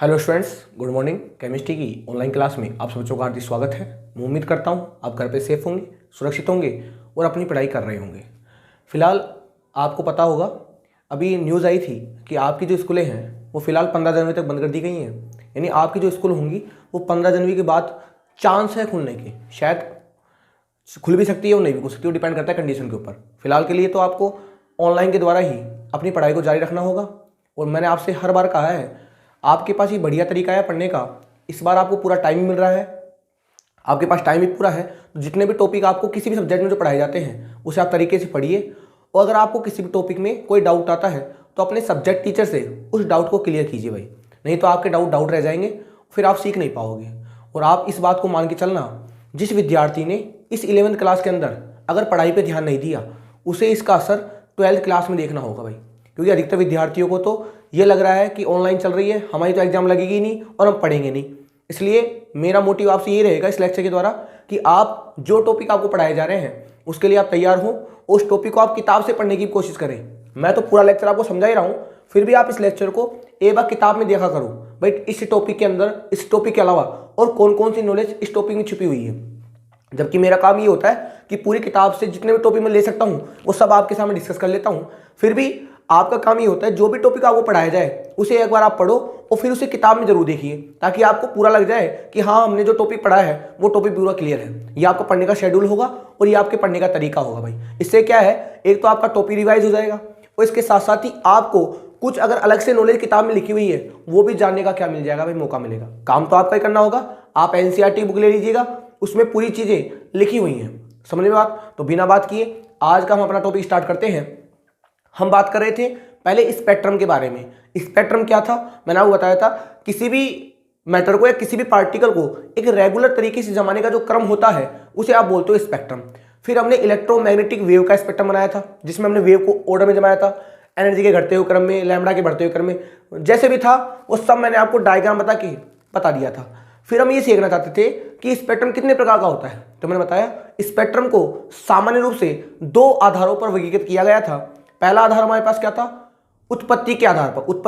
Hello students, good morning. Chemistry की online class में आप सब बच्चों का हार्दिक स्वागत है। मैं उम्मीद करता हूँ आप घर पे सेफ होंगे, सुरक्षित होंगे और अपनी पढ़ाई कर रहे होंगे। फिलहाल आपको पता होगा, अभी न्यूज़ आई थी कि आपकी जो स्कूलें हैं वो फिलहाल 15 जनवरी तक बंद कर दी गई हैं। यानी आपकी जो स्कूल होंगी वो 15 जनवरी के बाद चांस है खुलने के। शायद खुल भी सकती है और नहीं भी खुल सकती है, वो डिपेंड करता है कंडीशन के ऊपर। फिलहाल के लिए तो आपको ऑनलाइन के द्वारा ही अपनी पढ़ाई को जारी रखना होगा। और मैंने आपसे हर बार कहा है, आपके पास ये बढ़िया तरीका है पढ़ने का। इस बार आपको पूरा टाइम मिल रहा है, आपके पास टाइम भी पूरा है, तो जितने भी टॉपिक आपको किसी भी सब्जेक्ट में जो पढ़ाए जाते हैं उसे आप तरीके से पढ़िए। और अगर आपको किसी भी टॉपिक में कोई डाउट आता है तो अपने सब्जेक्ट टीचर से उस डाउट को क्लियर कीजिए भाई। नहीं तो आपके डाउट रह जाएंगे, फिर आप सीख नहीं पाओगे। और आप इस बात को मान के चलना, जिस विद्यार्थी ने इस 11th क्लास के अंदर अगर पढ़ाई पर ध्यान नहीं दिया, उसे इसका असर 12th क्लास में देखना होगा भाई। क्योंकि अधिकतर विद्यार्थियों को तो ये लग रहा है कि ऑनलाइन चल रही है, हमारी तो एग्जाम लगेगी नहीं और हम पढ़ेंगे नहीं। इसलिए मेरा मोटिव आपसे ये रहेगा इस लेक्चर के द्वारा कि आप जो टॉपिक आपको पढ़ाए जा रहे हैं उसके लिए आप तैयार हो, उस टॉपिक को आप किताब से पढ़ने की कोशिश करें। मैं तो पूरा लेक्चर आपको समझा ही रहा हूँ, फिर भी आप इस लेक्चर को एक बार किताब में देखा करो भाई। इस टॉपिक के अंदर, इस टॉपिक के अलावा और कौन कौन सी नॉलेज इस टॉपिक में छुपी हुई है। जबकि मेरा काम ये होता है कि पूरी किताब से जितने भी टॉपिक मैं ले सकता हूँ वो सब आपके सामने डिस्कस कर लेता हूँ। फिर भी आपका काम ये होता है, जो भी टॉपिक आपको पढ़ाया जाए उसे एक बार आप पढ़ो और फिर उसे किताब में जरूर देखिए, ताकि आपको पूरा लग जाए कि हाँ, हमने जो टॉपिक पढ़ा है वो टॉपिक पूरा क्लियर है। ये आपका पढ़ने का शेड्यूल होगा और ये आपके पढ़ने का तरीका होगा भाई। इससे क्या है, एक तो आपका टॉपिक रिवाइज हो जाएगा और इसके साथ साथ ही आपको कुछ अगर अलग से नॉलेज किताब में लिखी हुई है वो भी जानने का क्या मिल जाएगा भाई, मौका मिलेगा। काम तो आपका ही करना होगा। आप एनसीईआरटी बुक ले लीजिएगा, उसमें पूरी चीजें लिखी हुई हैं। समझ में बात? तो बिना बात किए आज का हम अपना टॉपिक स्टार्ट करते हैं। हम बात कर रहे थे पहले स्पेक्ट्रम के बारे में। स्पेक्ट्रम क्या था, मैंने आपको बताया था, किसी भी मैटर को या किसी भी पार्टिकल को एक रेगुलर तरीके से जमाने का जो क्रम होता है उसे आप बोलते हो स्पेक्ट्रम। फिर हमने इलेक्ट्रोमैग्नेटिक वेव का स्पेक्ट्रम बनाया था, जिसमें हमने वेव को ऑर्डर में जमाया था, एनर्जी के घटते हुए क्रम में, लैम्बडा के बढ़ते हुए क्रम में, जैसे भी था वो सब मैंने आपको डायग्राम बता दिया था। फिर हम ये सीखना चाहते थे कि स्पेक्ट्रम कितने प्रकार का होता है, तो मैंने बताया स्पेक्ट्रम को सामान्य रूप से दो आधारों पर वर्गीकृत किया गया था। पहला आधार हमारे पास क्या था, उत्पत्ति के आधार पर,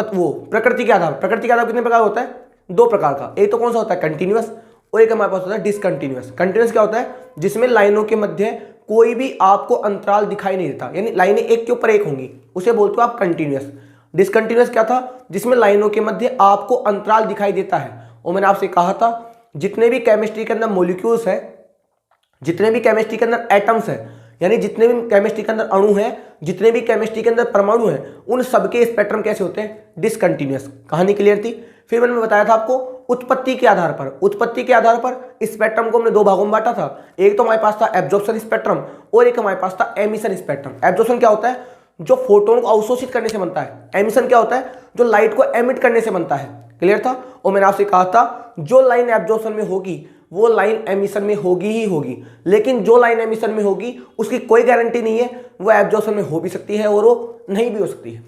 प्रकृति के आधार। प्रकृति के आधार कितने प्रकार होता है, दो प्रकार का। एक तो कौन सा होता है, कंटिन्यूअस, और एक हमारे पास होता है डिसकंटिन्यूअस। कंटिन्यूअस क्या होता है, जिसमें लाइनों के मध्य कोई भी आपको अंतराल दिखाई नहीं देता, यानी लाइनें एक के ऊपर एक होंगी, उसे बोलते हो आप कंटिन्यूअस। डिसकंटिन्यूअस क्या था, जिसमें लाइनों के मध्य आपको अंतराल दिखाई देता है। और मैंने आपसे कहा था, जितने भी केमिस्ट्री के अंदर मॉलिक्यूल्स है, जितने भी केमिस्ट्री के अंदर एटम्स है, यानी जितने भी केमिस्ट्री के अंदर अणु हैं, जितने भी केमिस्ट्री के अंदर परमाणु हैं, उन सबके स्पेक्ट्रम कैसे होते हैं, डिसकंटिन्यूअस। कहानी क्लियर थी। फिर मैंने बताया था आपको उत्पत्ति के आधार पर स्पेक्ट्रम को हमने दो भागों में बांटा था। एक तो हमारे पास था एब्जॉर्प्शन स्पेक्ट्रम और एक हमारे पास था एमिशन स्पेक्ट्रम। एब्जॉर्प्शन क्या होता है, जो फोटोन को अवशोषित करने से बनता है। एमिशन क्या होता है, जो लाइट को एमिट करने से बनता है। क्लियर था। और मैंने आपसे कहा था, जो लाइन एब्जॉर्प्शन में होगी वो लाइन एमिशन में होगी ही होगी, लेकिन जो लाइन एमिशन में होगी उसकी कोई गारंटी नहीं है, वो एब्जॉर्प्शन में हो भी सकती है और वो नहीं भी हो सकती है।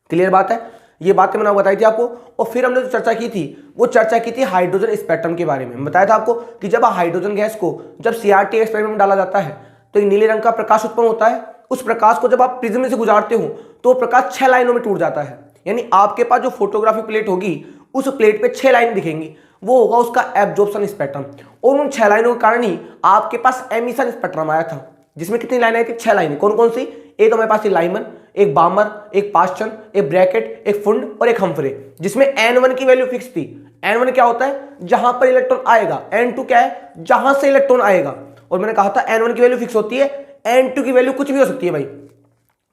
क्लियर बात है। ये बातें मैंने बताई थी आपको। और फिर हमने जो चर्चा की थी वो चर्चा की थी हाइड्रोजन स्पेक्ट्रम के बारे में। बताया था आपको कि जब हाइड्रोजन गैस को जब सीआरटी एक्सपेरिमेंट में डाला जाता है तो एक नीले रंग का प्रकाश उत्पन्न होता है। उस प्रकाश को जब आप प्रिज्म से गुजारते हो तो प्रकाश 6 लाइनों में टूट जाता है। यानी आपके पास जो फोटोग्राफी प्लेट होगी उस प्लेट पे 6 लाइन दिखेंगी, वो होगा उसका एब्जॉर्प्शन स्पेक्ट्रम। और उन 6 लाइनों के कारण ही आपके पास एमिशन स्पेक्ट्रम आया था, जिसमें कितनी लाइन आई थी, 6 लाइनें। कौन कौन सी, एक तो हमारे पास लाइमन, एक बामर, एक पास्चन, एक ब्रैकेट, एक फुंड और एक हम्फ्रे, जिसमें N1 की वैल्यू फिक्स थी। N1 क्या होता है, जहां पर इलेक्ट्रॉन आएगा। N2 क्या है, जहां से इलेक्ट्रॉन आएगा। और मैंने कहा था N1 की वैल्यू फिक्स होती है, N2 की वैल्यू कुछ भी हो सकती है भाई,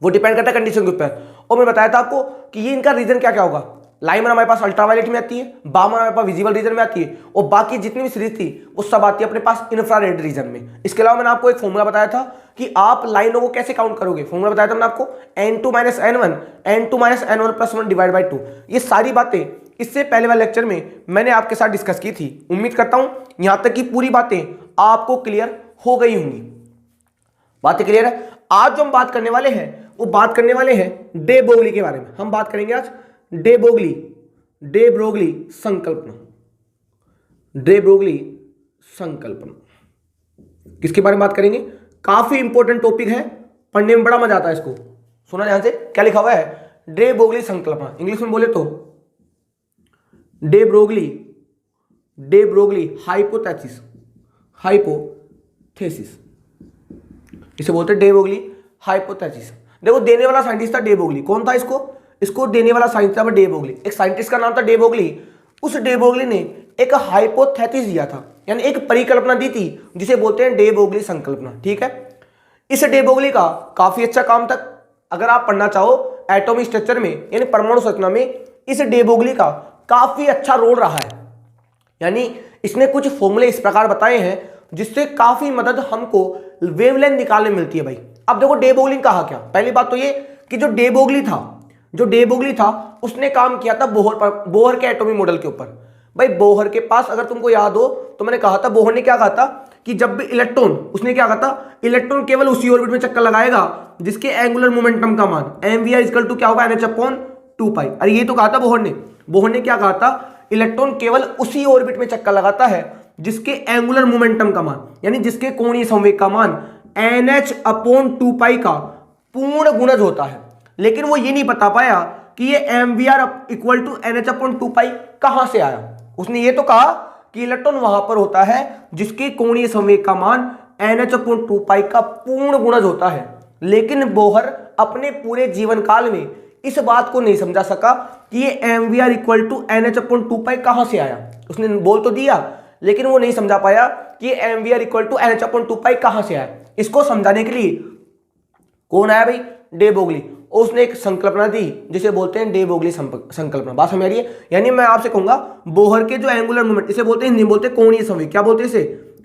वो डिपेंड करता है कंडीशन के ऊपर। और मैंने बताया था आपको कि ये इनका रीजन क्या क्या होगा। लाइमर हमारे पास अल्ट्रावायलेट में आती है, बामर हमारे पास विजिबल रीजन में आती है, और बाकी जितनी भी सीरीज थी वो सब आती है अपने पास इंफ्रारेड रीजन में। इसके अलावा मैंने आपको एक फॉर्मूला बताया था कि आप लाइनों को कैसे काउंट करोगे। फॉर्मूला बताया था मैंने आपको, N2 - N1, N2 - N1 + 1 / 2। ये सारी बातें इससे पहले वाले लेक्चर में मैंने आपके साथ डिस्कस की थी। उम्मीद करता हूं यहां तक की पूरी बातें आपको क्लियर हो गई होंगी। बातें क्लियर है। आज जो हम बात करने वाले हैं वो बात करने वाले हैं डे ब्रोगली के बारे में। हम बात करेंगे आज डे ब्रोगली संकल्पना। किसके बारे में बात करेंगे, काफी इंपॉर्टेंट टॉपिक है, पढ़ने में बड़ा मजा आता है इसको। सुना ध्यान से, क्या लिखा हुआ है, डे ब्रोगली संकल्पना। इंग्लिश में बोले तो डे ब्रोगली हाइपोथेसिस, इसे बोलते हैं डे ब्रोगली हाइपोथेसिस। देखो देने वाला साइंटिस्ट था डे ब्रोगली। कौन था इसको देने वाला साइंटिस्ट था डे ब्रोगली। एक साइंटिस्ट का नाम था डे ब्रोगली। उस डे ब्रोगली ने एक हाइपोथेसिस दिया था, यानी एक परिकल्पना दी थी, जिसे बोलते हैं डे ब्रोगली संकल्पना। ठीक है, इस डे ब्रोगली का काफी अच्छा काम था। अगर आप पढ़ना चाहो एटॉमिक स्ट्रक्चर में यानी परमाणु संरचना में, इस डे ब्रोगली का काफी अच्छा रोल रहा है। यानी इसने कुछ फॉर्मूले इस प्रकार बताए हैं जिससे काफी मदद हमको वेवलेंथ निकालने मिलती है भाई। अब देखो डे ब्रोगली ने कहा क्या। पहली बात तो ये कि जो डे ब्रोगली था उसने काम किया था बोहर के एटॉमिक मॉडल के ऊपर। भाई बोहर के पास अगर तुमको याद हो तो मैंने कहा था बोहर ने क्या कहा था कि जब भी इलेक्ट्रॉन, उसने क्या कहा था, इलेक्ट्रॉन केवल उसी ऑर्बिट में चक्कर लगाएगा जिसके एंगुलर मोमेंटम का मान mvr इक्वल टू क्या होगा, nh/2π। अरे ये तो कहा था बोहर ने क्या कहा था, इलेक्ट्रॉन केवल उसी ऑर्बिट में चक्कर लगाता है जिसके एंगुलर मोमेंटम का मान, यानी जिसके कोणीय संवेग का मान nh/2π का पूर्ण गुणज होता है। लेकिन वो ये नहीं बता पाया कि ये mvr इक्वल टू nh/2π कहां से आया। उसने ये तो कहा कि इलेक्ट्रॉन वहां पर होता है जिसके कोणीय संवेग का मान nh/2π का पूर्ण गुणज होता है। लेकिन बोहर अपने पूरे जीवन काल में इस बात को नहीं समझा सका कि ये mvr इक्वल टू nh/2π कहां से आया। उसने बोल तो दिया लेकिन वो नहीं समझा पाया कि ये mvr इक्वल टू nh/2π कहां से आया। इसको समझाने के लिए कौन आया भाई, डे ब्रोगली। उसने एक संकल्पना दी जिसे बोलते हैं डे ब्रोगली संकल्पना। बात समझ आ रही है। यानी मैं आपसे कहूंगा बोहर के जो एंगुलर मोमेंट, इसे बोलते हैं, हिंदी में बोलते हैं कोणीय संवेग। क्या बोलते हैं इसे,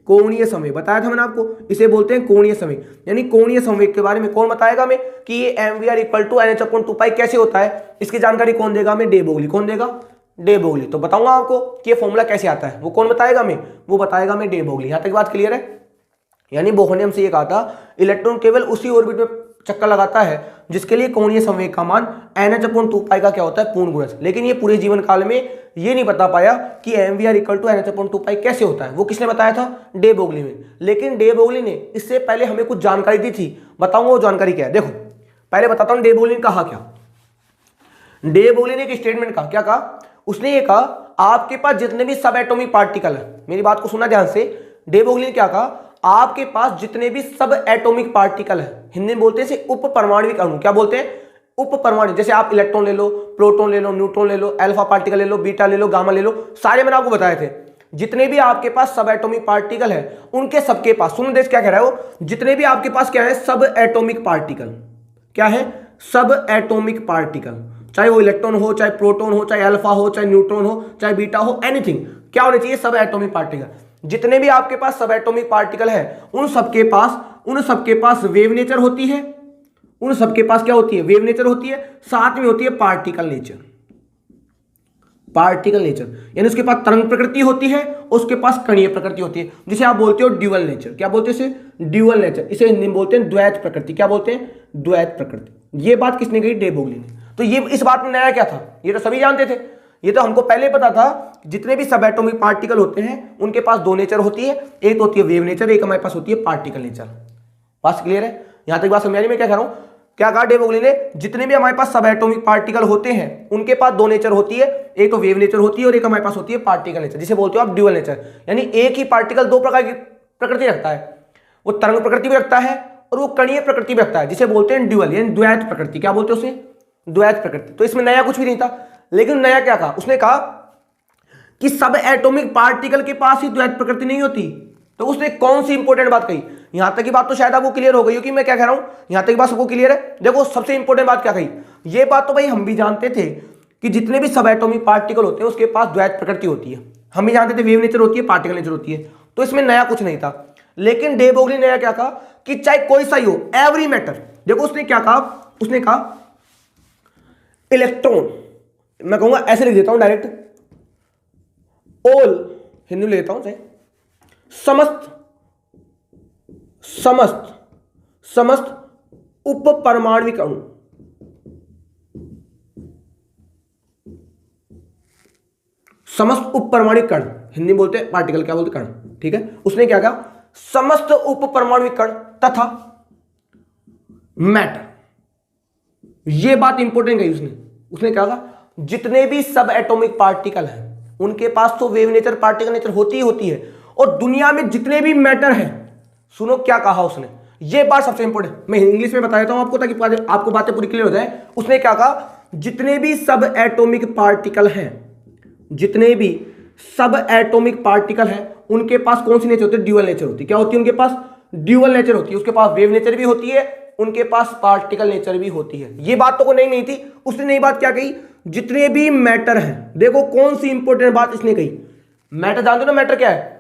कोणीय संवेग। बताया था मैंने आपको, इसे बोलते हैं कोणीय संवेग। यानी कोणीय संवेग के बारे में कौन बताएगा हमें कि ये mvr इक्वल टू nh/2π कैसे होता है, इसकी जानकारी कौन देगा हमें, डे ब्रोगली। कौन देगा, डे ब्रोगली। तो बताऊंगा आपको कि ये फॉर्मूला कैसे आता है, वो कौन बताएगा हमें, वो बताएगा हमें डे ब्रोगली। यहां तक बात क्लियर है। यानी बोहर ने हमसे ये कहा था इलेक्ट्रॉन केवल उसी ऑर्बिट में चक्कर लगाता है जिसके लिए कोणीय संवेग का मान nh/2π का क्या होता है, पूर्ण गुणज। लेकिन ये पूरे जीवन काल में ये नहीं बता पाया कि mvr इक्वल टू nh/2π कैसे होता है। वो किसने बताया था, डे ब्रोगली में। लेकिन डे ब्रोगली ने इससे पहले हमें कुछ जानकारी दी थी। बताऊंगा वो जानकारी क्या है। देखो पहले बताता हूं डे ब्रोगली ने कहा क्या। डे ब्रोगली ने एक स्टेटमेंट कहा, क्या कहा, उसने ये कहा आपके पास जितने भी सब एटॉमिक पार्टिकल है, मेरी बात को सुना ध्यान से, डे ब्रोगली ने क्या कहा, आपके पास जितने भी सब एटॉमिक पार्टिकल है, हिंदी में बोलते हैं इसे उप परमाणविक अणु। क्या बोलते हैं, उप परमाणु। जैसे आप इलेक्ट्रॉन ले लो, प्रोटॉन ले लो, न्यूट्रॉन ले लो, अल्फा पार्टिकल ले लो, बीटा ले लो, गामा ले लो, सारे मैंने आपको बताए थे। जितने भी आपके पास सब एटॉमिक पार्टिकल है उनके सबके पास, सुन देश क्या कह रहा है वो, जितने भी आपके पास क्या है, सब एटॉमिक पार्टिकल, क्या है, सब एटॉमिक पार्टिकल, चाहे वो इलेक्ट्रॉन हो, चाहे प्रोटॉन हो, चाहे अल्फा हो, चाहे न्यूट्रॉन हो, चाहे बीटा हो, एनीथिंग, क्या होने चाहिए, सब एटॉमिक पार्टिकल। जितने भी आपके पास सब एटॉमिक पार्टिकल है उन सबके पास वेव नेचर होती है, उन सबके पास क्या होती है, वेव नेचर होती है, साथ में होती है पार्टिकल नेचर। यानी उसके पास तरंग प्रकृति होती है, उसके पास कणीय प्रकृति होती है, जिसे आप बोलते हो ड्यूअल नेचर। क्या बोलते हैं इसे, ड्यूअल नेचर। इसे हिंदी में बोलते हैं द्वैत प्रकृति। क्या बोलते हैं, द्वैत प्रकृति। ये बात किसने कही, डे ब्रोगली ने। तो ये इस बात में नया क्या था, ये तो सभी जानते थे, ये तो हमको पहले पता था। जितने भी सब एटॉमिक पार्टिकल होते हैं उनके पास दो नेचर होती है, एक तो होती है वेव नेचर, एक हमारे पास होती है पार्टिकल नेचर। बात क्लियर है, यहां तक बात समझ आ रही है। मैं क्या कह रहा हूं, क्या कहा डे ब्रोगली ने, जितने भी हमारे पास सब एटॉमिक पार्टिकल होते हैं उनके पास दो नेचर होती है, एक तो वेव नेचर होती है और एक हमारे पास होती है पार्टिकल नेचर, जिसे बोलते हो आप ड्यूअल नेचर। यानी एक ही पार्टिकल दो प्रकार की प्रकृति रखता है, वो तरंग प्रकृति भी रखता है और वो कणीय प्रकृति भी रखता है, जिसे बोलते हैं ड्यूअल, यानी द्वैत प्रकृति। क्या बोलते हैं उसे, द्वैत प्रकृति। तो इसमें नया कुछ भी नहीं था। लेकिन नया क्या कहा, उसने कहा कि सब एटॉमिक पार्टिकल के पास ही द्वैत प्रकृति नहीं होती। तो उसने कौन सी इंपॉर्टेंट बात कही, यहां तक की बात तो शायद आपको क्लियर हो गई होगी मैं क्या कह रहा हूं, यहां तक की बात सबको क्लियर है। देखो सबसे इंपॉर्टेंट बात क्या कही, ये बात तो भाई हम भी जानते थे कि जितने भी सब एटॉमिक पार्टिकल होते हैं उसके पास द्वैत प्रकृति होती है, हम भी जानते थे, वेव नेचर होती है, पार्टिकल नेचर होती है। तो इसमें नया कुछ नहीं था। लेकिन डे ब्रोगली ने नया क्या कहा कि चाहे कोई सा ही हो, एवरी मैटर। देखो उसने क्या कहा, उसने कहा इलेक्ट्रॉन, मैं कहूंगा ऐसे लिख देता हूं डायरेक्ट, ऑल, हिंदी में लिख देता हूं चाहे, समस्त उप परमाणविक अणु, समस्त उप परमाणविक कण, हिंदी में बोलते हैं पार्टिकल, क्या बोलते हैं, कण। ठीक है, उसने क्या कहा, समस्त उप परमाणविक कण तथा मैटर। ये बात इंपॉर्टेंट कही उसने क्या कहा, जितने भी सब एटॉमिक पार्टिकल हैं उनके पास तो वेव नेचर पार्टिकल नेचर होती ही होती है। और दुनिया में जितने भी मैटर हैं, सुनो क्या कहा उसने, ये बात सबसे इंपॉर्टेंट, मैं इंग्लिश में बता देता हूं आपको ताकि आपको बातें पूरी क्लियर हो जाए। उसने क्या कहा, जितने भी सब एटॉमिक पार्टिकल हैं, जितने भी सब एटॉमिक पार्टिकल हैं, उनके पास कौन सी नेचर होती है, ड्यूअल नेचर होती है। क्या होती है उनके पास, ड्यूअल नेचर होती है। उसके पास वेव नेचर भी होती है, उनके पास पार्टिकल नेचर भी होती है। ये बात तो को नहीं थी, उसने नई बात क्या कही, जितने भी मैटर हैं, देखो कौन सी इंपॉर्टेंट बात इसने कही। मैटर जानते हो ना, मैटर क्या है,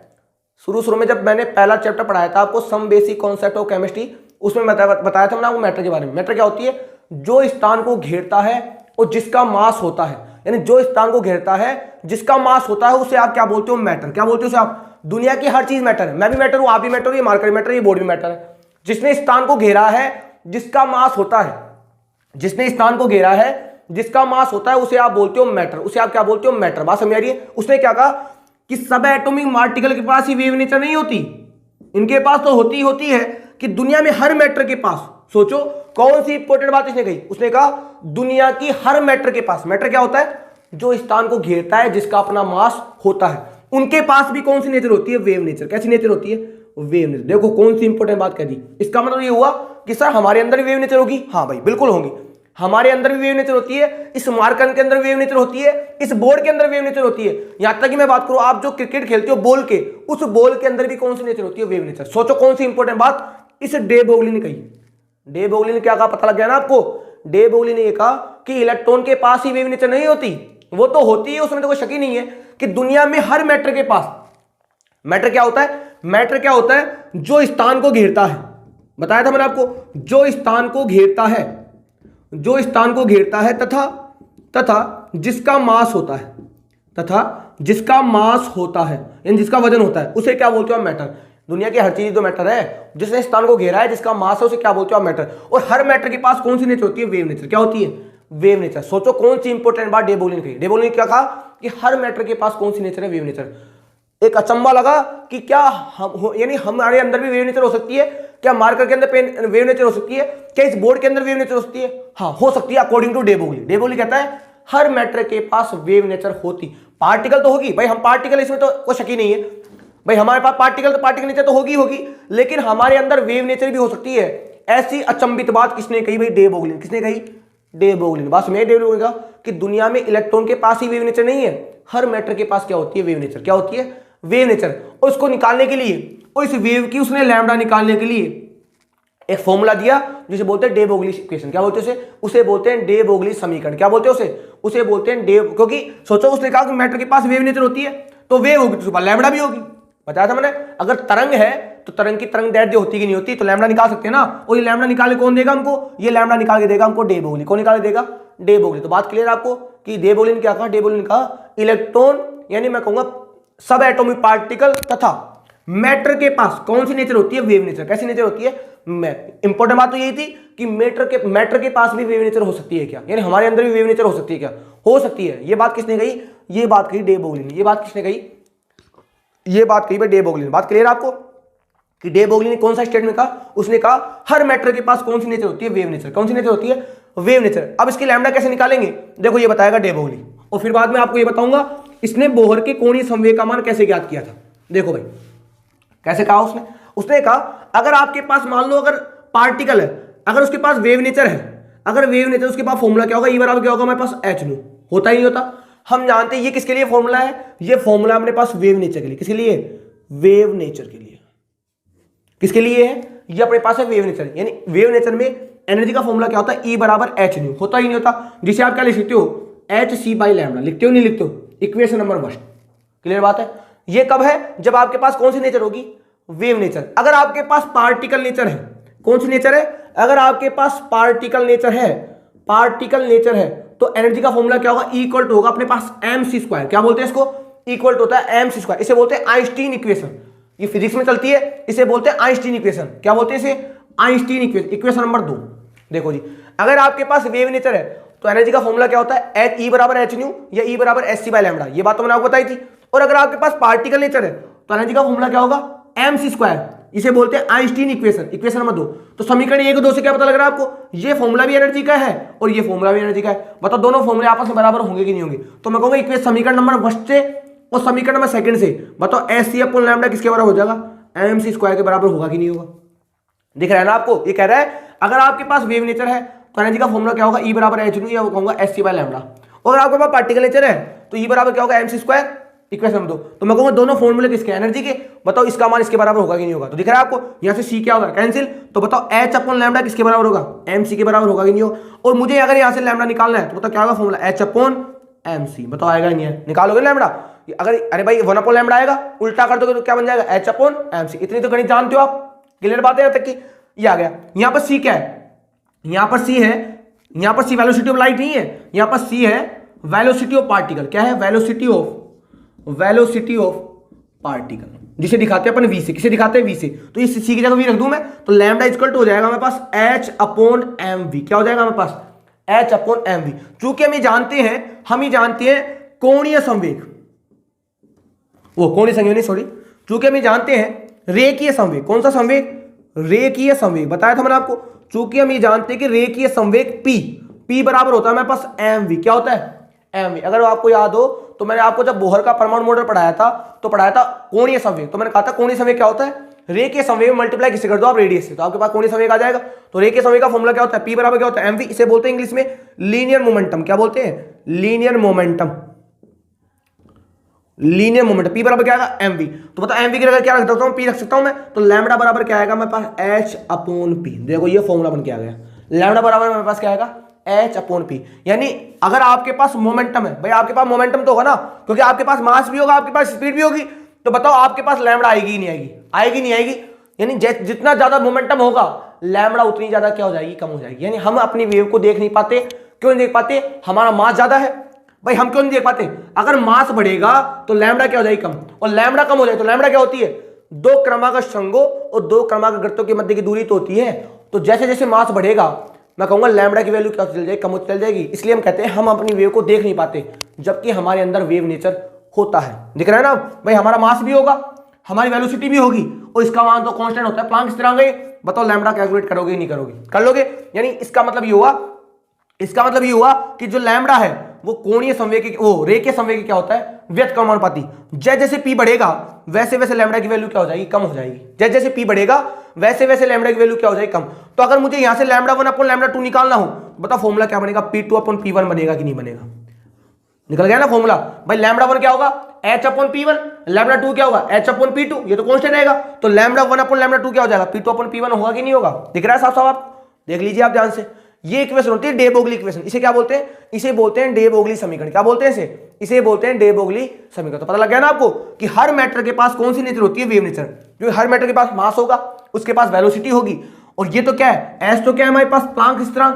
शुरू में जब मैंने पहला चैप्टर पढ़ाया था आपको, some basic concept of chemistry, उसमें बताया था मैंने आपको मैटर के बारे में। मैटर क्या होती है, जो स्थान को घेरता है और जिसका मास होता है, यानी जो स्थान को घेरता है जिसका मास होता है, उसे आप क्या बोलते हो, मैटर। क्या बोलते हो उसे आप, दुनिया की हर चीज मैटर है, मैं भी मैटर हूं, आप भी मैटर हो, ये मार्कर मैटर, ये बोर्ड भी मैटर है। जिसने स्थान को घेरा है जिसका मास होता है, जिसने स्थान को घेरा है जिसका मास होता है, उसे आप बोलते हो मैटर, उसे आप क्या बोलते हो, मैटर। बात समझ आ रही है। उसने क्या कहा कि सब एटॉमिक पार्टिकल के पास ही वेव नेचर नहीं होती, इनके पास तो होती है कि दुनिया में हर मैटर के पास, सोचो कौन सी इंपॉर्टेंट बात इसने कही, उसने कहा दुनिया की हर मैटर के पास, मैटर क्या होता है, जो स्थान को घेरता है जिसका अपना मास होता है, उनके पास भी कौन सी नेचर होती है, वेव नेचर। कैसी नेचर होती है, वेव नेचर। देखो कौन सी इंपॉर्टेंट बात कह दी, इसका मतलब ये हुआ कि सर हमारे अंदर भी वेव नेचर होगी। हाँ भाई बिल्कुल होंगी, हमारे अंदर भी वेव नेचर होती है, इस मार्कर के अंदर वेव नेचर होती है, इस बोर्ड के अंदर वेव नेचर होती है। यहां तक कि मैं बात करूं, आप जो क्रिकेट खेलते हो बॉल के, उस बॉल के अंदर भी कौन सी नेचर होती है, वेव नेचर। सोचो कौन सी इंपॉर्टेंट बात इस डे ब्रोगली ने कही। डे ब्रोगली ने क्या कहा, पता लग गया ना आपको। डे ब्रोगली ने यह कहा कि इलेक्ट्रॉन के पास ही वेव नेचर नहीं होती, वो तो होती है, उसमें तो कोई शक ही नहीं है कि दुनिया में हर मैटर के पास, मैटर क्या होता है, मैटर क्या होता है, जो स्थान को घेरता है, बताया था मैंने आपको, जो स्थान को घेरता है, जो स्थान को घेरता है तथा जिसका मास होता है, तथा जिसका मास होता है, यानी जिसका वजन होता है, उसे क्या बोलते हो आप, मैटर। दुनिया की हर चीज तो मैटर है, जिसने स्थान को घेरा है जिसका मास है, उसे क्या बोलते हो आप, मैटर। और हर मैटर के पास कौन सी नेचर होती है, वेव नेचर। क्या होती है, वेव नेचर। सोचो कौन सी इंपॉर्टेंट बात डे ब्रोगली ने कही। डे ब्रोगली ने क्या कहा कि हर मैटर के पास कौन सी नेचर है, वेव नेचर। एक अचंबा लगा कि क्या हम, यानी हमारे अंदर भी वेव नेचर हो सकती है, क्या मार्कर के अंदर पेन वेव नेचर हो सकती है, क्या इस बोर्ड के अंदर वेव नेचर हो सकती है, हाँ हो सकती है according to de Broglie. De Broglie कहता है हर मैटर के पास वेव नेचर होती, पार्टिकल तो होगी भाई, हम पार्टिकल, इसमें तो कोई शक ही नहीं है भाई, हमारे पास पार्टिकल तो पार्टिकल नेचर तो होगी, लेकिन हमारे अंदर वेव नेचर भी हो सकती है। ऐसी अचंबित बात किसने कही भाई, डे ब्रोगली। किसने कही, डे ब्रोगली। बात समझे, डे ब्रोगली का कि दुनिया में इलेक्ट्रॉन के पास ही वेव नेचर नहीं है, हर मैटर के पास क्या होती है, वेव नेचर। क्या होती है, वेव नेचर। और उसको निकालने के लिए, और इस वेव की उसने लैम्डा निकालने के लिए एक फॉर्मूला दिया जिसे बोलते हैं डे ब्रोगली इक्वेशन। क्या बोलते हैं उसे बोलते हैं डे ब्रोगली समीकरण। क्या बोलते हैं उसे बोलते हैं डे, क्योंकि सोचो उसने कहा कि मैटर के पास वेव नेचर होती है, तो वेव होगी तो उसके पास लैम्डा भी होगी। बताया था मैंने, अगर तरंग है तो तरंग की तरंग दैर्ध्य होती कि नहीं होती, तो लैम्डा निकाल सकते हैं ना। और ये लैम्डा निकाल के कौन देगा हमको, ये लैम्डा निकाल के देगा हमको डे ब्रोगली। कौन निकाल के देगा, डे ब्रोगली। तो बात क्लियर आपको कि डे ब्रोगली ने क्या कहा, डे ब्रोगली ने कहा इलेक्ट्रॉन, यानी मैं कहूंगा सब एटॉमिक पार्टिकल तथा मैटर के पास कौन सी नेचर होती है, वेव नेचर। कैसी नेचर होती है, इंपॉर्टेंट बात तो यही थी कि मैटर के पास भी वेव नेचर हो सकती है क्या, यानी हमारे अंदर भी वेव नेचर हो सकती है क्या, हो सकती है। ये बात किसने कही, ये बात कही डे ब्रोगली ने। ये बात किसने कही, ये बात कही भाई डे ब्रोगली ने। बात क्लियर आपको कि डे ब्रोगली ने कौन सा स्टेटमेंट कहा, उसने कहा हर मैटर के पास कौन सी नेचर होती है, वेव नेचर। कौन सी नेचर होती है, वेव नेचर। अब इसकी लैम्डा कैसे निकालेंगे, देखो ये बताएगा डे ब्रोगली, और फिर बाद में आपको ये बताऊंगा इसने बोहर के कोणीय संवेग का मान कैसे ज्ञात किया था। देखो भाई कैसे कहा उसने कहा अगर आपके पास मान लो अगर पार्टिकल है, अगर उसके पास वेव नेचर है, अगर वेव नेचर, उसके पास फॉर्मूला क्या होगा, ई बराबर क्या होगा हमारे पास एच न्यू। होता ही नहीं होता, हम जानते हैं ये किसके लिए फॉर्मूला है, ये फॉर्मूला अपने पास वेव नेचर के लिए। किसके लिए, वेव नेचर के लिए। किसके लिए है, ये अपने पास है वेव नेचर, यानी वेव नेचर में एनर्जी का फॉर्मूला क्या होता है, ई बराबर एच न्यू। होता ही नहीं होता, जिसे आप क्या लिख सकते हो, एच सी बाई लैम्डा। लिखते हो नहीं लिखते हो, इक्वेशन नंबर 1। क्लियर बात है। ये कब है, जब आपके पास कौन सी नेचर होगी, वेव नेचर। अगर आपके पास पार्टिकल नेचर है, कौन सी नेचर है, अगर आपके पास पार्टिकल नेचर है, पार्टिकल नेचर है, तो एनर्जी का फॉर्मूला क्या होगा, इक्वल टू होगा अपने पास mc²। क्या बोलते हैं इसको, इक्वल टू होता है mc²। इसे बोलते हैं आइंस्टीन इक्वेशन, ये फिजिक्स में चलती है, इसे बोलते हैं आइंस्टीन इक्वेशन। क्या बोलते हैं इसे, आइंस्टीन इक्वेशन। इक्वेशन नंबर 2 देखो जी, अगर आपके पास वेव नेचर है तो एनर्जी का फॉर्मूला क्या होता है, ई बराबर एच न्यू या ई बराबर एच सी बाई लैम्डा। ये बात तो मैंने आपको बताई थी। और अगर आपके पास पार्टिकल नेचर है तो एनर्जी का फॉर्मूला क्या होगा, mc²। इसे बोलते हैं आइंस्टीन इक्वेशन। Equation number 2। तो समीकरण 1 और 2 से क्या पता लग रहा है आपको, ये फॉर्मूला भी एनर्जी का है और ये फॉर्मूला भी एनर्जी का है। बताओ दोनों फॉर्मूले आपस में बराबर होंगे कि नहीं होंगे। तो मैं कहूंगा इक्वेशन समीकरण नंबर 1 से और समीकरण नंबर सेकंड से बताओ एस सी अपॉन लैम्डा किसके बराबर हो जाएगा, एम सी स्क्वायर के बराबर होगा कि नहीं होगा। दिख रहा है ना आपको, ये कह रहा है अगर आपके पास वेव नेचर है तो एनर्जी का फॉर्मूला क्या होगा, ई बराबर एच न्यू, या वो कहूंगा एस सी बाय लैम्डा। और अगर आपके पास पार्टिकल नेचर है तो ई बराबर क्या होगा, M C square, equation number 2। तो मैं कहूंगा दोनों फॉर्मूले किसके, एनर्जी के, बताओ इसका मान इसके बराबर होगा कि नहीं होगा। तो दिख रहा है आपको यहां से सी क्या होगा, कैंसिल। तो बताओ एच अपॉन लैम्डा किसके बराबर होगा, एम सी के बराबर होगा कि नहीं होगा। और मुझे अगर यहां से लैम्डा निकालना है तो बताओ क्या होगा formula, H upon M C. बताओ आएगा नहीं है, निकालोगे लैम्डा, अगर अरे भाई 1 अपॉन लैम्डा आएगा, उल्टा कर दोगे तो क्या बन जाएगा, एच अपॉन एम सी। इतनी तो गणित जानते हो आप, क्लियर बात है यहां तक की। ये आ गया। यहां पर सी क्या है, यहां पर सी है, यहां पर सी वेलोसिटी ऑफ लाइट नहीं है, यहां पर सी है वेलोसिटी ऑफ पार्टिकल। क्या है, वेलोसिटी ऑफ पार्टिकल, जिसे दिखाते हैं अपन वी से। किसे दिखाते हैं, वी से। तो इस सी की जगह वी रख दूं मैं, तो लैम्डा इक्वल टू हो जाएगा मेरे पास एच अपॉन एम वी। क्या हो जाएगा मेरे पास, एच अपॉन एम वी। चूंकि हम ये जानते हैं कोणीय संवेग, वो कोणीय संवेग नहीं, सॉरी, चूंकि हम ये जानते हैं रेखीय संवेग। कौन सा संवेग, रेखीय संवेग, बताया था मैंने आपको। चूंकि हम ये जानते हैं कि रेखीय संवेग P बराबर होता है मेरे पास एम वी। क्या होता है, एम वी। अगर आपको याद हो तो मैंने आपको जब बोहर का परमाणु मॉडल पढ़ाया था तो पढ़ाया था कोणीय संवेग। तो मैंने कहा था कोणीय संवेग क्या होता है, रेखीय संवेग में मल्टीप्लाई किससे कर दो आप, रेडियस से, तो आपके पास कोणीय संवेग आ जाएगा। तो रेखीय संवेग का फॉर्मूला क्या होता है, P बराबर क्या होता है, एम वी। इसे बोलते हैं इंग्लिश में लीनियर मोमेंटम। क्या बोलते हैं, linear momentum, linear momentum. P बराबर क्या आएगा, एम वी। तो बताओ एम वी की जगह क्या रख सकता हूं, P रख सकता हूं मैं। तो लैम्डा बराबर क्या आएगा मेरे पास, H अपॉन P। देखो ये फॉर्मूला बन के आ गया, लैम्डा बराबर मेरे पास क्या आएगा, H अपॉन P। यानी अगर आपके पास मोमेंटम है, भाई आपके पास मोमेंटम तो होगा ना, क्योंकि आपके पास मास भी होगा, आपके पास स्पीड भी होगी। तो बताओ आपके पास लैम्डा आएगी ही नहीं आएगी, आएगी नहीं आएगी। यानी जितना ज्यादा मोमेंटम होगा लैम्डा उतनी ज्यादा क्या हो जाएगी, कम हो जाएगी। यानी हम अपनी वेव को देख नहीं पाते। क्यों नहीं देख पाते, हमारा मास ज्यादा है। भाई हम क्यों नहीं देख पाते, अगर मास बढ़ेगा तो लैम्डा क्या हो जाएगी, कम। और लैम्डा कम हो जाए तो लैम्डा क्या होती है, दो क्रमागत संघों और दो क्रमागत वृत्तों के मध्य की दूरी तो होती है। तो जैसे जैसे मास बढ़ेगा मैं कहूंगा लैम्डा की वैल्यू क्या चल जाएगी, कम होती चल जाएगी। इसलिए हम कहते हैं हम अपनी वेव को देख नहीं पाते, जबकि हमारे अंदर वेव नेचर होता है। दिख रहा है ना भाई, हमारा मास भी होगा, हमारी वेलोसिटी भी होगी, और इसका मान तो कांस्टेंट होता है, प्लांक स्थिरांक है। बताओ लैम्डा कैलकुलेट करोगे नहीं करोगे, कर लोगे। यानी इसका मतलब ये हुआ कि जो लैम्डा है वो कोणीय संवेग, वो रेखीय संवेग क्या होता है, व्युत्क्रमानुपाती। जैसे जैसे P बढ़ेगा वैसे वैसे लैम्डा की वैल्यू क्या हो जाएगी, कम हो जाएगी। जैसे जैसे P बढ़ेगा वैसे वैसे लैम्डा की वैल्यू क्या हो जाएगी, कम। तो अगर मुझे यहां से लैम्डा 1 अपॉन लैम्डा 2 निकालना हो, बताओ फॉर्मूला क्या बनेगा, P2 अपॉन P1 बनेगा कि नहीं बनेगा। निकल गया ना फॉर्मूला। भाई लैम्डा 1 क्या होगा, H अपॉन P1, लैम्डा 2 क्या होगा, H अपॉन P2, ये तो कांस्टेंट रहेगा। तो लैम्डा 1 अपॉन लैम्डा 2 क्या हो जाएगा, P2 अपॉन P1 होगा कि नहीं होगा। दिख रहा है साफ साफ, आप देख लीजिए आप ध्यान से। ये इक्वेशन होती है डे बोगली इक्वेशन। इसे क्या बोलते हैं, इसे बोलते हैं डे बोगली समीकरण। क्या बोलते हैं इसे बोलते हैं डे बोगली समीकरण। तो पता लग गया ना आपको कि हर मैटर के पास कौन सी नेचर होती है, वेव नेचर। जो हर मैटर के पास मास होगा, उसके पास वेलोसिटी होगी, और ये तो क्या है, एस तो क्या है हमारे पास, प्लांक स्थिरांक,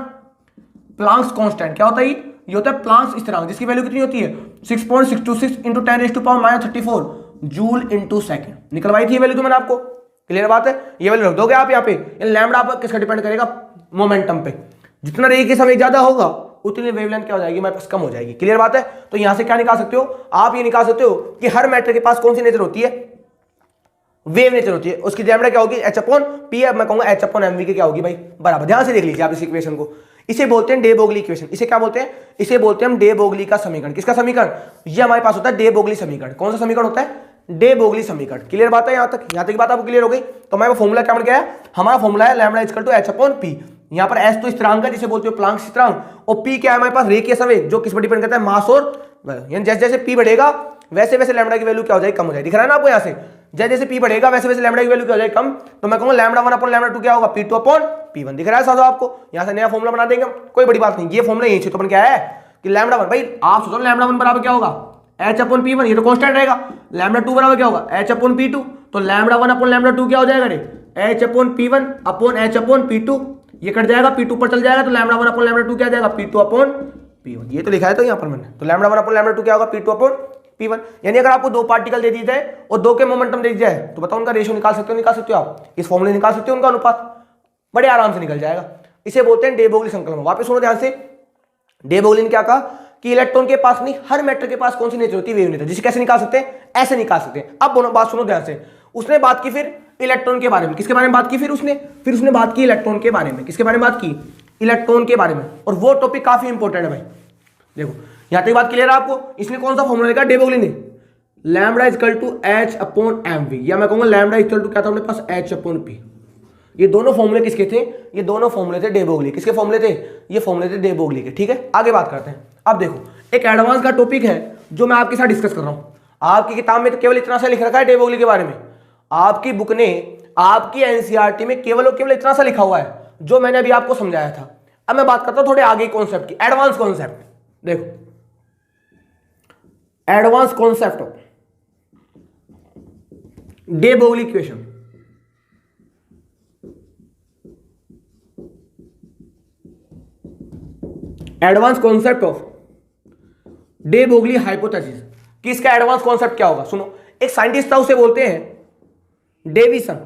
प्लांक्स कांस्टेंट। क्या होता है ये होता है प्लांक्स स्थिरांक, जिसकी वैल्यू कितनी होती है 6.626 इंटू 10⁻⁻34 जूल इंटू सेकेंड। निकलवाई थी ये वैल्यू तो मैंने आपको, क्लियर बात है। ये वैल्यू रख दोगे आप यहाँ पे। लैम्डा आप किसका डिपेंड करेगा, मोमेंटम पे। जितना रेखीय संवेग ज्यादा होगा उतनी वेवलेंथ क्या हो जाएगी, हमारे पास कम हो जाएगी। क्लियर बात है। तो यहां से क्या निकाल सकते हो आप, ये निकाल सकते हो कि हर मैटर के पास कौन सी नेचर होती है, वेव नेचर होती है। उसकी लैम्डा क्या होगी, H अपॉन P। अब मैं कहूंगा H अपॉन एम वी की क्या होगी भाई, बराबर। ध्यान से देख लीजिए आप इस इक्वेशन को। इसे बोलते हैं डे बोगली इक्वेशन। इसे क्या बोलते हैं, इसे बोलते हैं हम डे बोगली का समीकरण। किसका समीकरण, ये हमारे पास होता है डे बोगली समीकरण। कौन सा समीकरण होता है, डे बोगली समीकरण। क्लियर बात है, यहां तक की बात आपको क्लियर हो गई। तो हमारा फॉर्मूला क्या बन गया है, हमारा फॉर्मूला है lambda equal to H upon P। यहां पर S तो स्थिरांक है जिसे बोलते हो प्लांक स्थिरांक, और P क्या है हमारे पास, रेखीय संवेग, जो किस पर डिपेंड करता है, मास और यानी जैसे जैसे P बढ़ेगा वैसे वैसे लैम्डा की वैल्यू क्या हो जाएगी, कम हो जाएगी। दिख रहा है ना आपको, यहां से जैसे जैसे P बढ़ेगा वैसे वैसे लैम्डा की वैल्यू क्या हो जाएगी, कम। तो मैं कहूंगा लैम्डा 1 अपॉन लैम्डा 2 क्या होगा, P2 अपॉन P1। दिख रहा है साथ आपको, यहां से नया फॉर्मूला बना देंगे हम, कोई बड़ी बात नहीं। ये फॉर्मूला यही से तो बन क्या है कि लैम्डा 1, भाई आप सोचो लैम्डा 1 बराबर क्या होगा, H अपॉन P1, ये तो कांस्टेंट रहेगा। लैम्डा 2 बराबर क्या होगा, H अपॉन P2। तो लैम्डा 1 अपॉन लैम्डा 2 क्या हो जाएगा रे, H upon P1 upon H upon P2। ये कट जाएगा, P2 पर चल जाएगा, तो लैम्डा 1 अपॉन लैम्डा 2 क्या जाएगा, P2 अपॉन P1। ये तो लिखा है तो यहाँ पर मैंने, तो लैम्डा 1 अपॉन लैम्डा 2 क्या होगा, P2 अपॉन P1। यानी अगर आपको दो पार्टिकल दे दी जाए और दो के मोमेंटम दे दी जाए तो बताओ उनका रेशियो निकाल सकते हो आप, इस फॉर्मूले निकाल सकते हो उनका अनुपात, बड़े आराम से निकल जाएगा। इसे बोलते हैं डे बोगली संकलन। वापस सुनो ध्यान से, डे बोगली ने क्या कहा कि इलेक्ट्रॉन के पास नहीं, हर मैटर के पास कौन सी नेचर होती है, वेव नेचर। जिसे कैसे निकाल सकते हैं, ऐसे निकाल सकते हैं। अब बात सुनो ध्यान से, उसने बात की फिर इलेक्ट्रॉन के बारे में। किसके बारे में बात की फिर उसने बात की इलेक्ट्रॉन के बारे में। किसके बारे में बात की, इलेक्ट्रॉन के बारे में। और वो टॉपिक काफी इंपॉर्टेंट है भाई। देखो यहां तक बात क्लियर है आपको। इसने कौन सा फॉर्मूला लिखा, डे बोगली ने lambda equal to H upon M V, या मैं कहूंगा लैम्बडा इजकल टू क्या था अपने पास, एच अपॉन पी। ये दोनों फॉर्मूले किसके थे, ये दोनों फॉर्मूले थे डे ब्रोगली। किसके फॉर्मूले थे, ये फॉर्मूले थे डे ब्रोगली के। ठीक है, आगे बात करते हैं। अब देखो एक एडवांस का टॉपिक है जो मैं आपके साथ डिस्कस कर रहा हूं। आपकी किताब में तो केवल इतना सा लिख रखा है डे ब्रोगली के बारे में, आपकी बुक ने, आपकी एनसीईआरटी में केवल और केवल इतना सा लिखा हुआ है जो मैंने अभी आपको समझाया था। अब मैं बात करता हूं थोड़े आगे कॉन्सेप्ट की, एडवांस कॉन्सेप्ट। देखो advance concept of day Broglie equation. Advance concept of day Broglie hypothesis कि इसका एडवांस कॉन्सेप्ट क्या होगा। सुनो, एक साइंटिस्ट था, उसे बोलते हैं Davisson,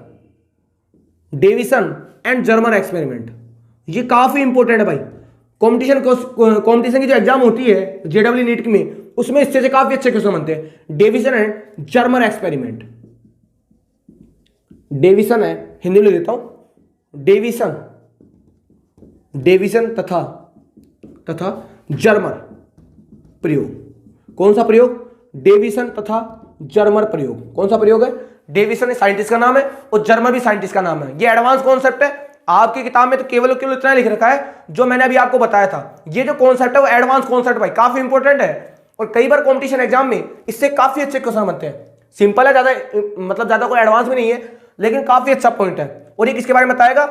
Davisson and Germer experiment. ये काफी इंपॉर्टेंट है भाई, कंपटीशन की जो एग्जाम होती है जेडब्ल्यू नीट में, उसमें इससे से काफी अच्छे क्वेश्चन बनते हैं। Davisson and Germer experiment, Davisson है, हिंदी में लिख देता हूं, डेविसन, डेविसन तथा जर्मन प्रयोग। कौन सा प्रयोग, डेविसन तथा जर्मन प्रयोग। कौन सा प्रयोग है, डेविसन साइंटिस्ट का नाम है और जर्मन भी साइंटिस्ट का नाम है। ये एडवांस कॉन्सेप्ट है, आपकी किताब में तो केवल केवल इतना लिख रखा है जो मैंने अभी आपको बताया था। ये जो कॉन्सेप्ट है वो एडवांस कॉन्सेप्ट भाई काफी इंपॉर्टेंट है, और कई बार कॉम्पिटिशन एग्जाम में इससे काफी अच्छे क्वेश्चन बनते हैं। सिंपल है, ज्यादा मतलब ज्यादा कोई एडवांस भी नहीं है, लेकिन काफी अच्छा पॉइंट है। और ये किसके बारे में बताएगा,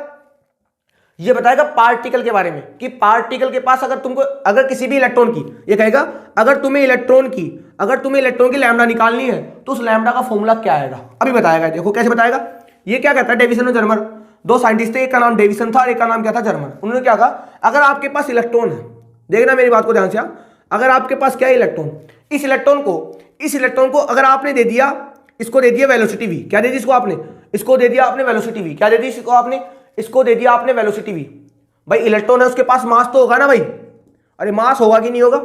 ये बताएगा पार्टिकल के बारे में, कि पार्टिकल के पास अगर किसी भी इलेक्ट्रॉन की, ये कहेगा अगर तुम्हें इलेक्ट्रॉन की लैम्डा निकालनी है तो उस लैम्डा का फॉर्मूला क्या आएगा, अभी बताएगा। देखो कैसे बताएगा। ये क्या कहता है, डेविसन और जर्मन दो साइंटिस्ट थे, एक का नाम डेविसन था और एक का नाम क्या था, जर्मन। उन्होंने क्या कहा, अगर आपके पास इलेक्ट्रॉन है, देखना मेरी बात को ध्यान से, अगर आपके पास क्या है इलेक्ट्रॉन, इस इलेक्ट्रॉन को अगर आपने दे दिया, इसको दे दिया वेलोसिटी वी, क्या दे दी इसको आपने, इसको दे दिया आपने वेलोसिटी वी, क्या दे दी इसको आपने, इसको दे दिया आपने वेलोसिटी वी। भाई इलेक्ट्रॉन है, उसके पास मास तो होगा ना भाई, अरे मास होगा कि नहीं होगा,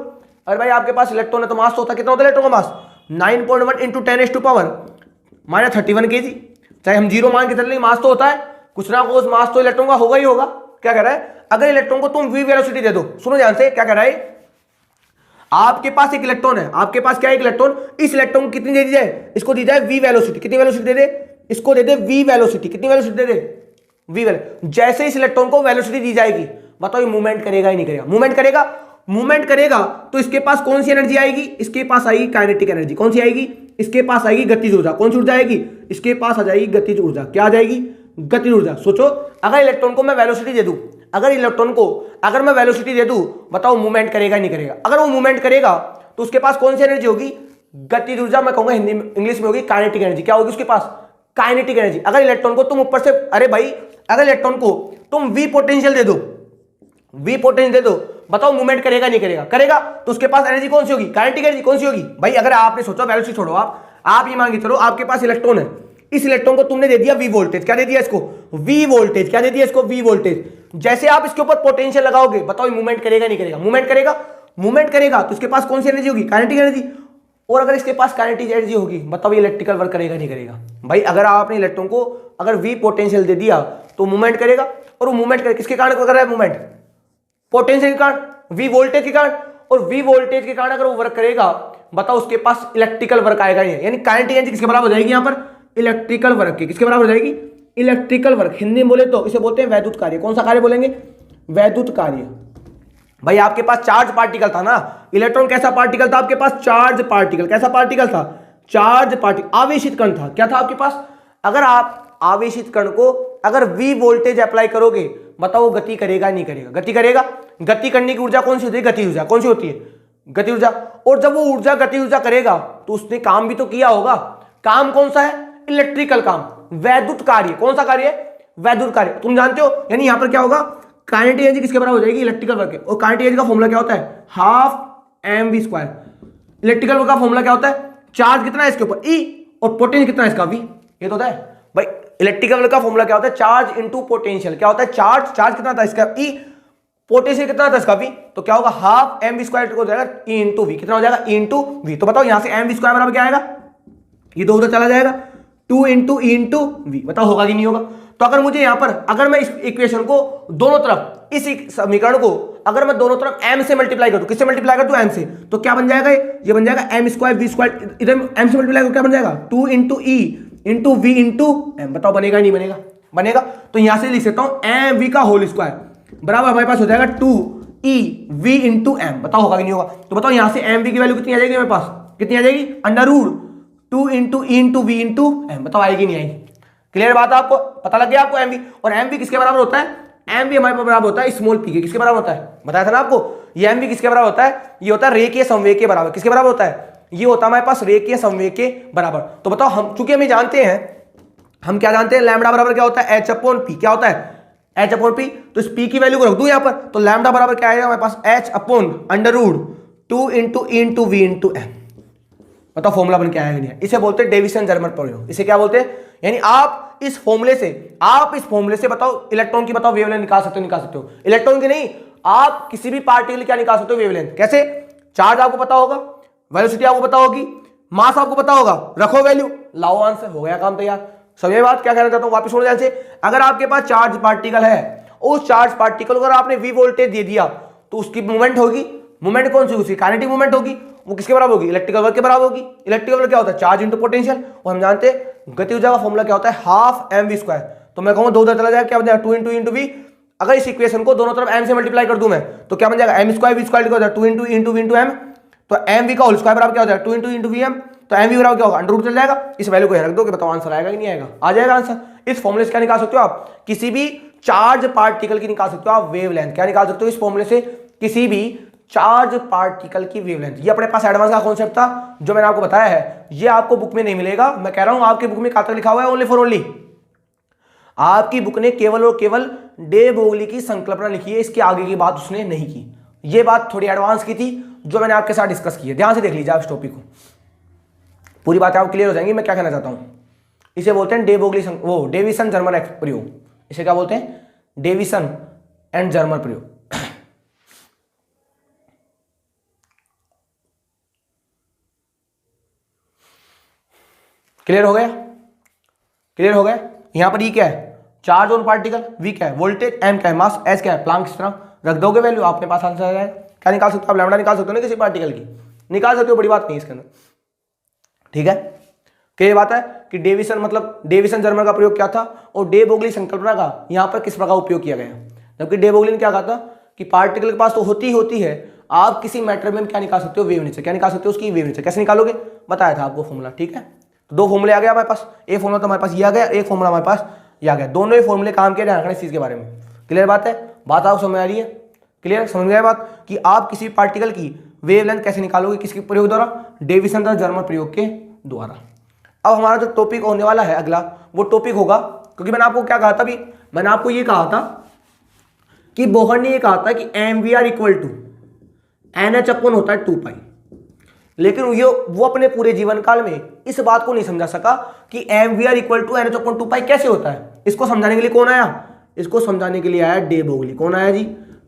अरे भाई आपके पास इलेक्ट्रॉन है तो मास तो होता, कितना होता है इलेक्ट्रॉन का मास, 9.1 इंटू 10⁻³ kg। चाहे हम जीरो मान के चल रहे, मास तो होता है, कुछ ना कुछ मास तो इलेक्ट्रॉन का होगा ही होगा। क्या कह रहा है, अगर इलेक्ट्रॉन को तुम वी वेलोसिटी दे दो, सुनो ध्यान से क्या कह रहा है, आपके पास एक इलेक्ट्रॉन है, आपके पास क्या है एक इलेक्ट्रॉन, इस इलेक्ट्रॉन को कितनी दे दी जाए, इसको दी जाए वी वेलोसिटी, कितनी वेलोसिटी दे दे, इसको दे दे वी वेलोसिटी, कितनी वेलोसिटी दे दे, वी वेलोसिटी। जैसे इस इलेक्ट्रॉन को वेलोसिटी दी जाएगी, बताओ ये मूवमेंट करेगा ही नहीं करेगा, मूवमेंट करेगा तो इसके पास कौन सी एनर्जी आएगी, इसके पास आएगी काइनेटिक एनर्जी। कौन सी आएगी, इसके पास आएगी गतिज ऊर्जा। कौन सी ऊर्जा आएगी, इसके पास आ जाएगी गतिज ऊर्जा। क्या आ जाएगी, गतिज ऊर्जा। सोचो अगर इलेक्ट्रॉन को मैं वेलोसिटी दे दूं, अगर मैं वेलोसिटी दे दूं, बताओ मूवमेंट करेगा नहीं करेगा। अगर वो मूवमेंट करेगा तो उसके पास कौन सी एनर्जी होगी, गतिज ऊर्जा, मैं कहूंगा हिंदी में, इंग्लिश में होगी काइनेटिक एनर्जी। क्या होगी उसके पास, काइनेटिक एनर्जी। अगर इलेक्ट्रॉन को तुम ऊपर से, अरे भाई अगर इलेक्ट्रॉन को तुम वी पोटेंशियल दे दो, बताओ मूवमेंट करेगा नहीं करेगा तो उसके पास एनर्जी कौन सी होगी, काइनेटिक एनर्जी। कौन सी होगी भाई, अगर आपने सोचा वेलोसिटी छोड़ो, आप ये मान के चलो आपके पास इलेक्ट्रॉन है, इस इलेक्ट्रॉन को तुमने दे दिया वी वोल्टेज। क्या दे दिया इसको, वी वोल्टेज। क्या दे दिया इसको, वी वोल्टेज। जैसे आप इसके ऊपर पोटेंशियल लगाओगे, बताओ मूवमेंट करेगा नहीं करेगा, मूवमेंट करेगा तो इसके पास कौन सी एनर्जी होगी, काइनेटिक एनर्जी। और अगर इसके पास काइनेटिक एनर्जी होगी, बताओ ये इलेक्ट्रिकल वर्क करेगा नहीं करेगा। भाई अगर आपने इलेक्ट्रॉन को अगर वी पोटेंशियल दे दिया तो मूवमेंट करेगा, और वो मूवमेंट किसके कारण कर रहा है मूवमेंट, पोटेंशियल के कारण, वी वोल्टेज के कारण। और वी वोल्टेज के कारण अगर वो वर्क करेगा, बताओ उसके पास इलेक्ट्रिकल वर्क आएगा ही नहीं। यानी काइनेटिक एनर्जी किसके बराबर हो जाएगी, यहां पर इलेक्ट्रिकल वर्क की। किसके बराबर हो जाएगी, इलेक्ट्रिकल वर्क। हिंदी में बोले तो इसे बोलते हैं वैद्युत कार्य। कौन सा कार्य बोलेंगे, वैद्युत कार्य। भाई आपके पास चार्ज पार्टिकल था ना, इलेक्ट्रॉन कैसा पार्टिकल था आपके पास, चार्ज पार्टिकल। कैसा पार्टिकल था, चार्ज पार्टिकल, आवेशित कण था। क्या था आपके पास, अगर आप आवेशित कण को अगर वी वोल्टेज अप्लाई करोगे, बताओ वो गति करेगा नहीं करेगा, गति करेगा। गति करने की ऊर्जा कौन सी होती है, गति ऊर्जा। कौन सी होती है, गति ऊर्जा। और जब वो ऊर्जा गति ऊर्जा करेगा तो उसने काम भी तो किया होगा। काम कौन सा है, इलेक्ट्रिकल काम, वैद्युत कार्य। कौन सा कार्य है, वैद्युत कार्य। तुम जानते हो, यानी यहां पर क्या होगा, काइनेटिक एनर्जी किसके बराबर हो जाएगी, इलेक्ट्रिकल वर्क। और काइनेटिक एनर्जी का फॉर्मूला क्या होता है, हाफ mv²। इलेक्ट्रिकल वर्क का फॉर्मूला क्या होता है, चार्ज कितना है इसके ऊपर E, और पोटेंशियल कितना है इसका V। ये तो होता है भाई, इलेक्ट्रिकल वर्क का फॉर्मूला क्या होता है, चार्ज इंटू पोटेंशियल। क्या होता है, चार्ज कितना था इसका E, पोटेंशियल कितना था इसका V। तो क्या होगा, हाफ mv² हो जाएगा E इंटू V। कितना हो जाएगा, E इंटू V। तो बताओ यहां से mv² बराबर क्या आएगा, ये दो उधर चला जाएगा, 2 इंटू E इंटू V। बताओ होगा कि नहीं होगा। तो अगर मुझे यहां पर, अगर मैं इस इक्वेशन को दोनों तरफ, इस समीकरण को अगर मैं दोनों तरफ m से मल्टीप्लाई कर दूं, किससे मल्टीप्लाई कर दूं, m से, तो क्या बन जाएगा, ये बन जाएगा m स्क्वायर v स्क्वायर, इधर m से मल्टीप्लाई कर क्या बन जाएगा 2 into E into we into M. बताओ बनेगा नहीं बनेगा, बनेगा। तो यहां से लिख सकता हूं एम वी का होल स्क्वायर बराबर हमारे पास हो जाएगा 2 ई वी इंटू एम। बताओ होगा कि नहीं होगा। तो बताओ यहां से एम वी की वैल्यू कितनी आ जाएगी मेरे पास, कितनी आ जाएगी, under root 2 into E into we into M. बताओ आएगी नहीं आएगी। क्लियर बात है, आपको पता लग गया आपको एम वी। और एम वी किसके बराबर होता है, एम वी हमारे बराबर होता है स्मॉल पी के। किसके बराबर होता है, बताया था ना आपको, ये एम वी किसके बराबर होता है, ये होता है रेखीय संवेग के बराबर। किसके बराबर होता है, ये होता है हमारे पास रेखीय संवेग के बराबर। तो बताओ हम, चूंकि हम जानते हैं, हम क्या जानते हैं, लैम्डा बराबर क्या होता है, एच अपॉन पी। क्या होता है, एच अपॉन पी। तो इस पी की वैल्यू को रख दूं यहां पर, तो लैम्डा बराबर क्या आएगा हमारे पास, h upon under root 2 into E into we into M. बताओ फॉर्मूला बन के आएगा नहीं। इसे बोलते हैं डेविसन जर्मर प्रयोग। इसे क्या बोलते हैं, यानी आप इस फॉर्मूले से बताओ इलेक्ट्रॉन की, बताओ वेवलेंथ निकाल सकते हो, निकाल सकते हो। इलेक्ट्रॉन की नहीं, आप किसी भी पार्टिकल क्या निकाल सकते हो, वेवलेंथ। कैसे, चार्ज आपको पता होगा, वेलोसिटी आपको पता होगी, मास आपको पता होगा, रखो वैल्यू, लाओ आंसर, हो गया काम तैयार। समझे बात, क्या कहना चाहता हूं, वापस सुनो ध्यान से। अगर आपके पास चार्ज पार्टिकल है, उस चार्ज पार्टिकल को अगर आपने वी वोल्टेज दे दिया, तो उसकी मूवमेंट होगी, मूवमेंट कौन सी, उसकी काइनेटिक मूवमेंट होगी, वो किसके बराबर होगी, इलेक्ट्रिकल वर्क के बराबर होगी। इलेक्ट्रिकल वर्क क्या होता है, चार्ज इंटू पोटेंशियल। और हम जानते हैं गति ऊर्जा का फॉर्मूला क्या होता है, हाफ एम वी स्क्वायर। तो मैं कहूंगा 2 उधर चला जाएगा, क्या बन जाएगा 2 इंटू इंटू वी। अगर इस इक्वेशन को दोनों तरफ एम से मल्टीप्लाई कर दूं मैं, तो क्या बन जाएगा, एम स्क्वायर वी स्क्वायर लिखा जाएगा 2 into into we into M. तो एम वी का होल स्क्वायर बराबर क्या हो जाएगा 2 इंटू इंटू वी एम। तो एम वी बराबर क्या होगा, अंडर रूट चल जाएगा। इस वैल्यू को रख दो कि बताओ आंसर आएगा कि नहीं आएगा, आ जाएगा आंसर। इस फॉर्मूले से क्या निकाल सकते हो आप, किसी भी चार्ज पार्टिकल की निकाल सकते हो आप वेवलेंथ। क्या निकाल सकते हो इस फॉर्मूले से, किसी भी चार्ज पार्टिकल की वेवलेंथ। ये अपने पास एडवांस का कॉन्सेप्ट था जो मैंने आपको बताया है। ये आपको बुक में नहीं मिलेगा, मैं कह रहा हूं आपकी बुक में कहां तक लिखा हुआ है, ओनली फॉर ओनली। आपकी बुक ने केवल और केवल डे ब्रोगली की संकल्पना लिखी है, इसके आगे की बात उसने नहीं की। ये बात थोड़ी एडवांस की थी जो मैंने आपके साथ डिस्कस की है। ध्यान से देख लीजिए आप इस टॉपिक को, पूरी बातें आपको क्लियर हो जाएंगी मैं क्या कहना चाहता हूं। इसे बोलते हैं डे ब्रोगली डेविसन जर्मर प्रयोग। इसे क्या बोलते हैं, डेविसन एंड जर्मर प्रयोग। क्लियर हो गया, क्लियर हो गया। यहां पर ये क्या है, चार्ज ऑन पार्टिकल, वी क्या है, वोल्टेज, एम क्या है, मास, एस क्या है, प्लांक की तरह रख दोगे वैल्यू, आपके पास आंसर आ जाएगा। क्या निकाल सकते हो आप, लैम्डा निकाल सकते हो ना किसी पार्टिकल की, निकाल सकते हो, बड़ी बात नहीं है इसके अंदर। ठीक है, क्या ये बात है कि डेविसन मतलब डेविसन जर्मर का प्रयोग क्या था और डे ब्रोगली संकल्पना का यहां पर किस प्रकार उपयोग किया गया। जबकि डे ब्रोगली ने क्या कहा था कि पार्टिकल के पास तो होती है, आप किसी मैटर में क्या निकाल सकते हो, वेव नेचर। क्या निकाल सकते हो, उसकी वेव नेचर। कैसे निकालोगे, बताया था आपको फॉर्मूला। ठीक है, तो 2 फॉर्मूले आ गया हमारे पास, एक फॉर्मूला तो हमारे पास ये आ गया, एक फॉर्मूला हमारे पास ये आ गया। दोनों ही फॉर्मूले काम किए, ध्यान रखना इस चीज के बारे में। क्लियर बात है, बात आपको समझ आ रही है, क्लियर समझ गया बात कि आप किसी पार्टिकल की वेवलेंथ कैसे निकालोगे, किसके प्रयोग द्वारा, डेविसन जर्मर प्रयोग के द्वारा। अब हमारा जो टॉपिक होने वाला है अगला, वो टॉपिक होगा, क्योंकि मैंने आपको क्या कहा था अभी, मैंने आपको ये कहा था कि बोहर ने ये कहा था कि M we are equal to N h upon होता है 2 पाई। लेकिन वो अपने पूरे जीवन काल में इस बात को नहीं समझा सका कि M we are equal to N h upon 2 pi कैसे होता है। इसको समझाने के लिए कौन आया, इसको समझाने के लिए आया डे ब्रोगली। कौन आया जी,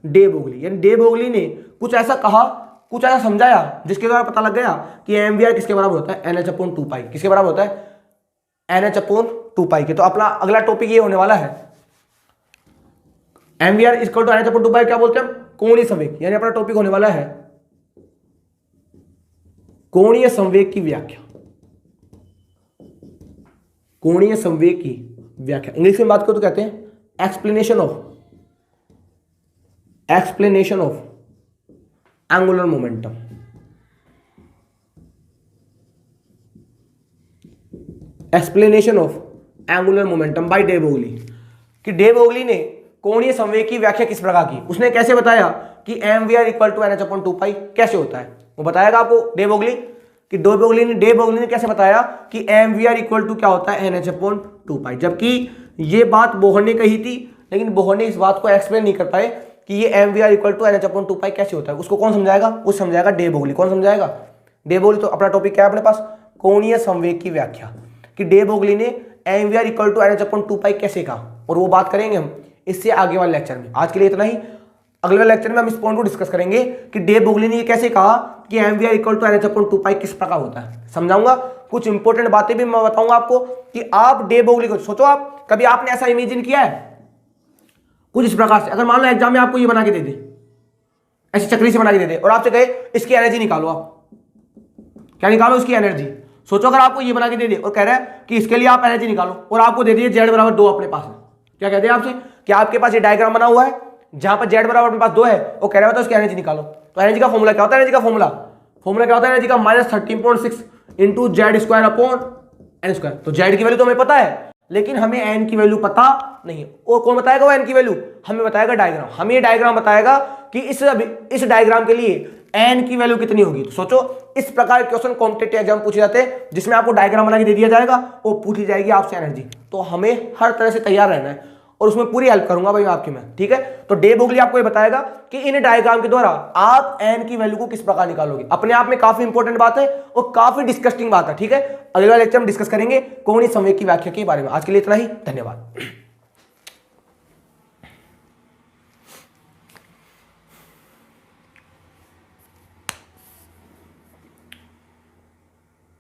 डे ब्रोगली। यानी डे ब्रोगली ने कुछ ऐसा कहा, कुछ ऐसा समझाया जिसके द्वारा पता लग गया कि एम वी आर किसके बराबर होता है, एन एच अपॉन 2 पाई। किसके बराबर होता है, एन एच अपॉन 2 पाई के। तो अपना अगला टॉपिक ये होने वाला है, M we are equal to N H upon 2 pi क्या बोलते हैं, कोणीय संवेग। यानी अपना टॉपिक होने वाला है कोणीय संवेग की व्याख्या। कोणीय संवेग की व्याख्या इंग्लिश में बात करो तो कहते हैं explanation of angular momentum. Explanation of angular momentum by day Broglie. कि डे ब्रोगली ने कोणीय संवेग की व्याख्या किस प्रकार की, उसने कैसे बताया कि M we are equal to N H upon 2 pi कैसे होता है, वो बताएगा आपको डे ब्रोगली। कि डे ब्रोगली ने कैसे बताया कि M we are equal to क्या होता है, एन एच अपॉन 2 पाई। जबकि ये बात बोहर ने कही थी, लेकिन बोहर ने इस बात को एक्सप्लेन नहीं कर पाए कि ये M we are equal to N H upon 2 pi कैसे होता है। उसको कौन समझाएगा, उस समझाएगा डे ब्रोगली। कौन समझाएगा, डे ब्रोगली। तो अपना टॉपिक क्या है अपने पास, कोणीय संवेग की व्याख्या। कि डे ब्रोगली ने M we are equal to N H upon 2 pi कैसे कहा, और वो बात करेंगे हम इससे आगे वाले लेक्चर में। आज के लिए इतना ही, अगले लेक्चर में हम इस पॉइंट को डिस्कस करेंगे कि डे ब्रोगली ने ये कैसे कहा कि M we are equal to N H upon 2 pi किस प्रकार होता है, समझाऊंगा। कुछ इंपॉर्टेंट बातें भी मैं बताऊंगा आपको कि आप डे ब्रोगली को सोचो। आप कभी आपने ऐसा इमेजिन किया है कुछ इस प्रकार से, अगर मान लो एग्जाम में आपको ये बना के दे दे, ऐसी चक्री से बना के दे दे और आपसे कहे इसकी एनर्जी निकालो, आप क्या निकालो? इसकी एनर्जी। सोचो अगर आपको ये बना के दे दे और कह रहा है कि इसके लिए आप एनर्जी निकालो और आपको दे दिए z बराबर 2 अपने पास है, क्या कहते हैं आपसे कि आपके पास ये डायग्राम बना हुआ है जहां पर z बराबर अपने पास 2 है और कह रहा है उसकी एनर्जी निकालो। तो एनर्जी का फॉर्मूला क्या होता है? एनर्जी का फॉर्मूला क्या होता है? एनर्जी का -13.6 into Z square upon N square. तो जेड की वैल्यू तो हमें पता है, लेकिन हमें एन की वैल्यू पता नहीं। और कौन बताएगा वो एन की वैल्यू? हमें बताएगा डायग्राम। हमें ये डायग्राम बताएगा कि इस डायग्राम के लिए एन की वैल्यू कितनी होगी। तो सोचो इस प्रकार के क्वेश्चन कॉम्पिटिटिव एग्जाम पूछे जाते हैं जिसमें आपको डायग्राम बना के दे दिया जाएगा और पूछी जाएगी आपसे एनर्जी। तो हमें हर तरह से तैयार रहना है और उसमें पूरी हेल्प करूंगा भाई आपकी मैं, ठीक है। तो डे ब्रोगली आपको ये बताएगा कि इन डायग्राम के द्वारा आप एन की वैल्यू को किस प्रकार निकालोगे। अपने आप में काफी इंपॉर्टेंट बात है और काफी डिस्कस्टिंग बात है, ठीक है। अगले लेक्चर में डिस्कस करेंगे कोणीय संवेग की व्याख्या के बारे में। आज के लिए इतना ही, धन्यवाद।